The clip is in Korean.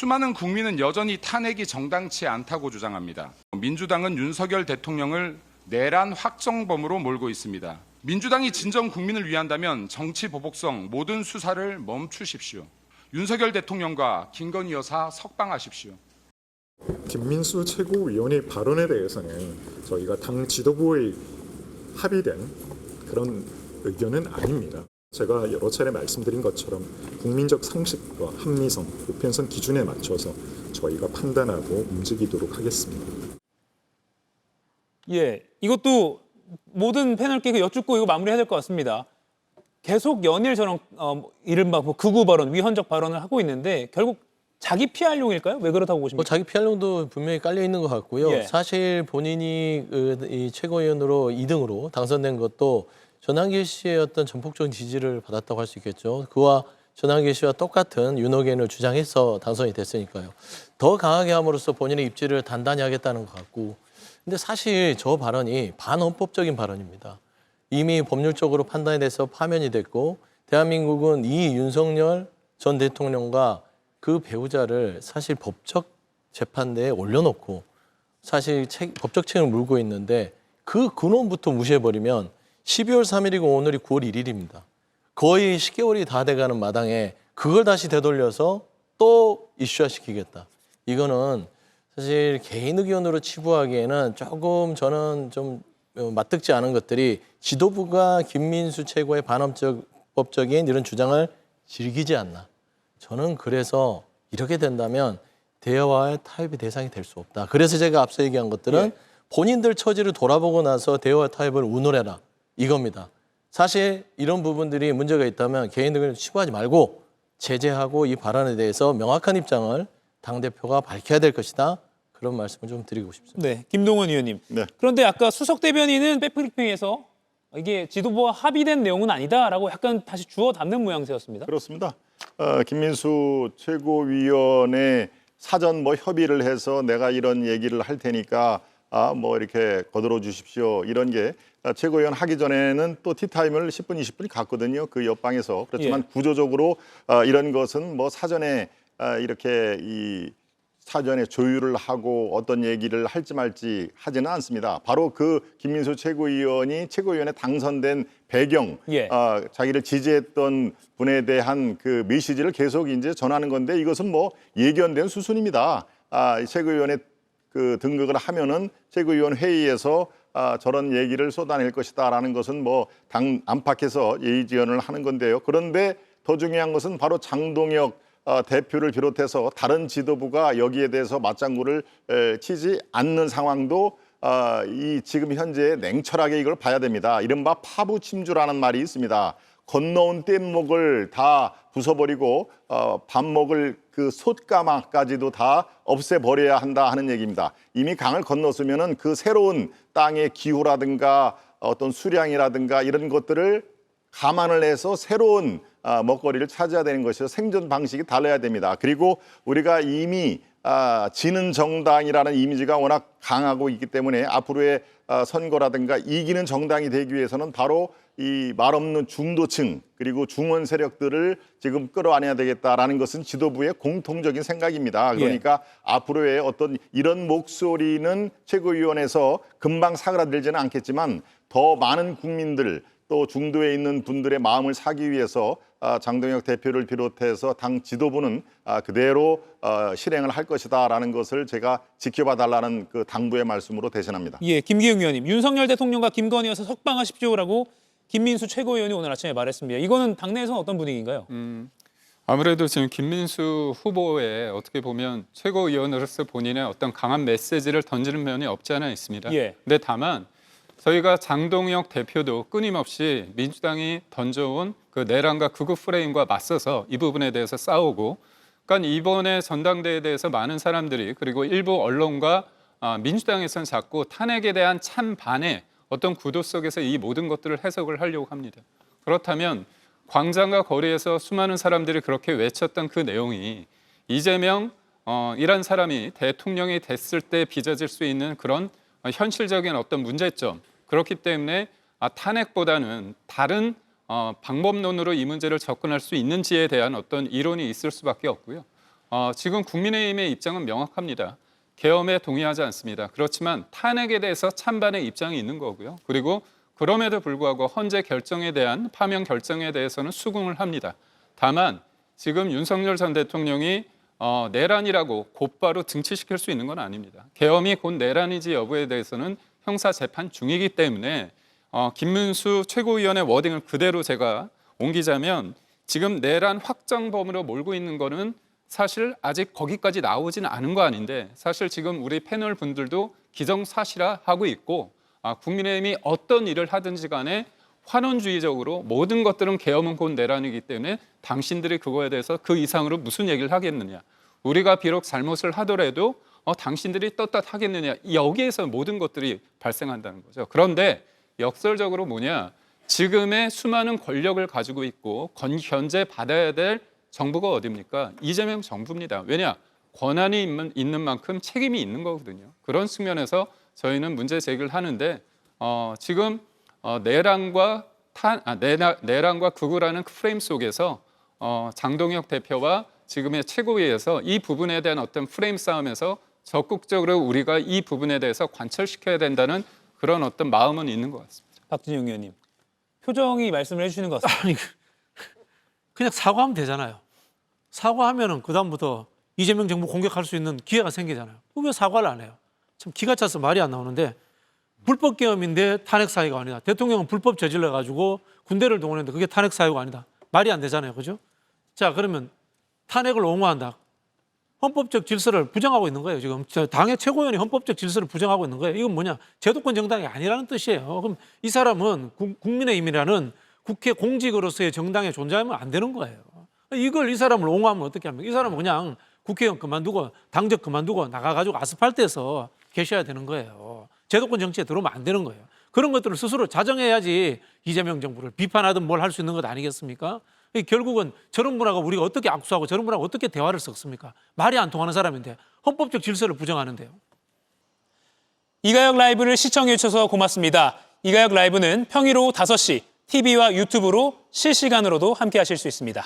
수많은 국민은 여전히 탄핵이 정당치 않다고 주장합니다. 민주당은 윤석열 대통령을 내란 확정범으로 몰고 있습니다. 민주당이 진정 국민을 위한다면 정치 보복성 모든 수사를 멈추십시오. 윤석열 대통령과 김건희 여사 석방하십시오. 김민수 최고위원의 발언에 대해서는 저희가 당 지도부의 합의된 그런 의견은 아닙니다. 제가 여러 차례 말씀드린 것처럼 국민적 상식과 합리성, 보편성 기준에 맞춰서 저희가 판단하고 움직이도록 하겠습니다. 예, 이것도 모든 패널께 여쭙고 이거 마무리해야 될 것 같습니다. 계속 연일 저런 이른바 극우 발언, 위헌적 발언을 하고 있는데 결국 자기 피해용일까요? 왜 그렇다고 보십니까? 자기 피해용도 분명히 깔려 있는 것 같고요. 예. 사실 본인이 이 최고위원으로 2등으로 당선된 것도 전환기 씨의 어떤 전폭적인 지지를 받았다고 할 수 있겠죠. 그와 전환기 씨와 똑같은 윤호견을 주장해서 당선이 됐으니까요. 더 강하게 함으로써 본인의 입지를 단단히 하겠다는 것 같고, 근데 사실 저 발언이 반헌법적인 발언입니다. 이미 법률적으로 판단이 돼서 파면이 됐고, 대한민국은 이 윤석열 전 대통령과 그 배우자를 사실 법적 재판대에 올려놓고 사실 법적 책임을 물고 있는데, 그 근원부터 무시해버리면 12월 3일이고 오늘이 9월 1일입니다. 거의 10개월이 다 돼가는 마당에 그걸 다시 되돌려서 또 이슈화시키겠다. 이거는 사실 개인 의견으로 치부하기에는 조금 저는 좀 맞득지 않은 것들이, 지도부가 김민수 최고의 반헌법적인 이런 주장을 즐기지 않나. 저는 그래서 이렇게 된다면 대화의 타협의 대상이 될 수 없다. 그래서 제가 앞서 얘기한 것들은 본인들 처지를 돌아보고 나서 대화 타협을 운운해라. 이겁니다. 사실 이런 부분들이 문제가 있다면 개인 의견을 치부하지 말고 제재하고 이 발언에 대해서 명확한 입장을 당대표가 밝혀야 될 것이다. 그런 말씀을 좀 드리고 싶습니다. 네, 김동원 의원님. 네. 그런데 아까 수석 대변인은 백브리핑에서 이게 지도부와 합의된 내용은 아니다라고 약간 다시 주워 담는 모양새였습니다. 그렇습니다. 김민수 최고위원의 사전 협의를 해서 내가 이런 얘기를 할 테니까 이렇게 거들어 주십시오. 이런 게 최고위원 하기 전에는 또 티타임을 10분, 20분이 갔거든요. 그 옆방에서. 그렇지만 구조적으로 이런 것은 사전에 이렇게 사전에 조율을 하고 어떤 얘기를 할지 말지 하지는 않습니다. 바로 그 김민수 최고위원이 최고위원에 당선된 배경, 자기를 지지했던 분에 대한 그 메시지를 계속 이제 전하는 건데, 이것은 예견된 수순입니다. 최고위원에 그 등극을 하면은 최고위원 회의에서 저런 얘기를 쏟아낼 것이다라는 것은 당 안팎에서 예의지연을 하는 건데요. 그런데 더 중요한 것은 바로 장동혁 대표를 비롯해서 다른 지도부가 여기에 대해서 맞장구를 치지 않는 상황도 지금 현재 냉철하게 이걸 봐야 됩니다. 이른바 파부침주라는 말이 있습니다. 건너온 뗏목을 다 부숴버리고 밥 먹을 그 솥가마까지도 다 없애버려야 한다 하는 얘기입니다. 이미 강을 건넜으면은 그 새로운 땅의 기후라든가 어떤 수량이라든가 이런 것들을 감안을 해서 새로운 먹거리를 찾아야 되는 것이죠. 생존 방식이 달라야 됩니다. 그리고 우리가 이미 지는 정당이라는 이미지가 워낙 강하고 있기 때문에 앞으로의 선거라든가 이기는 정당이 되기 위해서는 바로 이 말없는 중도층 그리고 중원 세력들을 지금 끌어안아야 되겠다라는 것은 지도부의 공통적인 생각입니다. 그러니까 앞으로의 어떤 이런 목소리는 최고위원회에서 금방 사그라들지는 않겠지만 더 많은 국민들 또 중도에 있는 분들의 마음을 사기 위해서 장동혁 대표를 비롯해서 당 지도부는 그대로 실행을 할 것이다라는 것을 제가 지켜봐 달라는 그 당부의 말씀으로 대신합니다. 예, 김기웅 의원님. 윤석열 대통령과 김건희 여사 석방하십시오라고 김민수 최고위원이 오늘 아침에 말했습니다. 이거는 당내에서는 어떤 분위기인가요? 아무래도 지금 김민수 후보의 어떻게 보면 최고위원으로서 본인의 어떤 강한 메시지를 던지는 면이 없지 않아 있습니다. 근데 다만 저희가 장동혁 대표도 끊임없이 민주당이 던져온 그 내란과 극우 프레임과 맞서서 이 부분에 대해서 싸우고, 그러니까 이번에 전당대회에 대해서 많은 사람들이 그리고 일부 언론과 민주당에서는 자꾸 탄핵에 대한 찬반의 어떤 구도 속에서 이 모든 것들을 해석을 하려고 합니다. 그렇다면 광장과 거리에서 수많은 사람들이 그렇게 외쳤던 그 내용이 이재명 이란 사람이 대통령이 됐을 때 빚어질 수 있는 그런 현실적인 어떤 문제점, 그렇기 때문에 탄핵보다는 다른 방법론으로 이 문제를 접근할 수 있는지에 대한 어떤 이론이 있을 수밖에 없고요. 지금 국민의힘의 입장은 명확합니다. 계엄에 동의하지 않습니다. 그렇지만 탄핵에 대해서 찬반의 입장이 있는 거고요. 그리고 그럼에도 불구하고 헌재 결정에 대한 파면 결정에 대해서는 수긍을 합니다. 다만 지금 윤석열 전 대통령이 내란이라고 곧바로 등치시킬 수 있는 건 아닙니다. 계엄이 곧 내란이지 여부에 대해서는 형사 재판 중이기 때문에 김문수 최고위원의 워딩을 그대로 제가 옮기자면 지금 내란 확정범으로 몰고 있는 거는 사실 아직 거기까지 나오지는 않은 거 아닌데 사실 지금 우리 패널 분들도 기정사실화하고 있고 국민의힘이 어떤 일을 하든지 간에 환원주의적으로 모든 것들은 계엄은 곧 내란이기 때문에 당신들이 그거에 대해서 그 이상으로 무슨 얘기를 하겠느냐. 우리가 비록 잘못을 하더라도 당신들이 떳떳하겠느냐. 여기에서 모든 것들이 발생한다는 거죠. 그런데 역설적으로 뭐냐. 지금의 수많은 권력을 가지고 있고 견제 받아야 될 정부가 어디입니까? 이재명 정부입니다. 왜냐? 권한이 있는 만큼 책임이 있는 거거든요. 그런 측면에서 저희는 문제 제기를 하는데 지금 내란과 극우라는 그 프레임 속에서 장동혁 대표와 지금의 최고위에서 이 부분에 대한 어떤 프레임 싸움에서 적극적으로 우리가 이 부분에 대해서 관철시켜야 된다는 그런 어떤 마음은 있는 것 같습니다. 박준영 의원님, 표정이 말씀을 해주시는 것 같습니다. 아니, 그냥 사과하면 되잖아요. 사과하면은 그다음부터 이재명 정부 공격할 수 있는 기회가 생기잖아요. 왜 사과를 안 해요? 참 기가 차서 말이 안 나오는데 불법 계엄인데 탄핵 사유가 아니다. 대통령은 불법 저질러 가지고 군대를 동원했는데 그게 탄핵 사유가 아니다. 말이 안 되잖아요. 그죠? 자, 그러면 탄핵을 옹호한다. 헌법적 질서를 부정하고 있는 거예요. 지금 당의 최고위원이 헌법적 질서를 부정하고 있는 거예요. 이건 뭐냐? 제도권 정당이 아니라는 뜻이에요. 그럼 이 사람은 국민의힘이라는 국회 공직으로서의 정당에 존재하면 안 되는 거예요. 이걸 이 사람을 옹호하면 어떻게 합니까? 이 사람은 그냥 국회의원 그만두고 당적 그만두고 나가가지고 아스팔트에서 계셔야 되는 거예요. 제도권 정치에 들어오면 안 되는 거예요. 그런 것들을 스스로 자정해야지 이재명 정부를 비판하든 뭘 할 수 있는 것 아니겠습니까? 결국은 저런 분하고 우리가 어떻게 악수하고 저런 분하고 어떻게 대화를 섞습니까? 말이 안 통하는 사람인데 헌법적 질서를 부정하는데요. 이가혁 라이브를 시청해 주셔서 고맙습니다. 이가혁 라이브는 평일 오후 5시 TV와 유튜브로 실시간으로도 함께 하실 수 있습니다.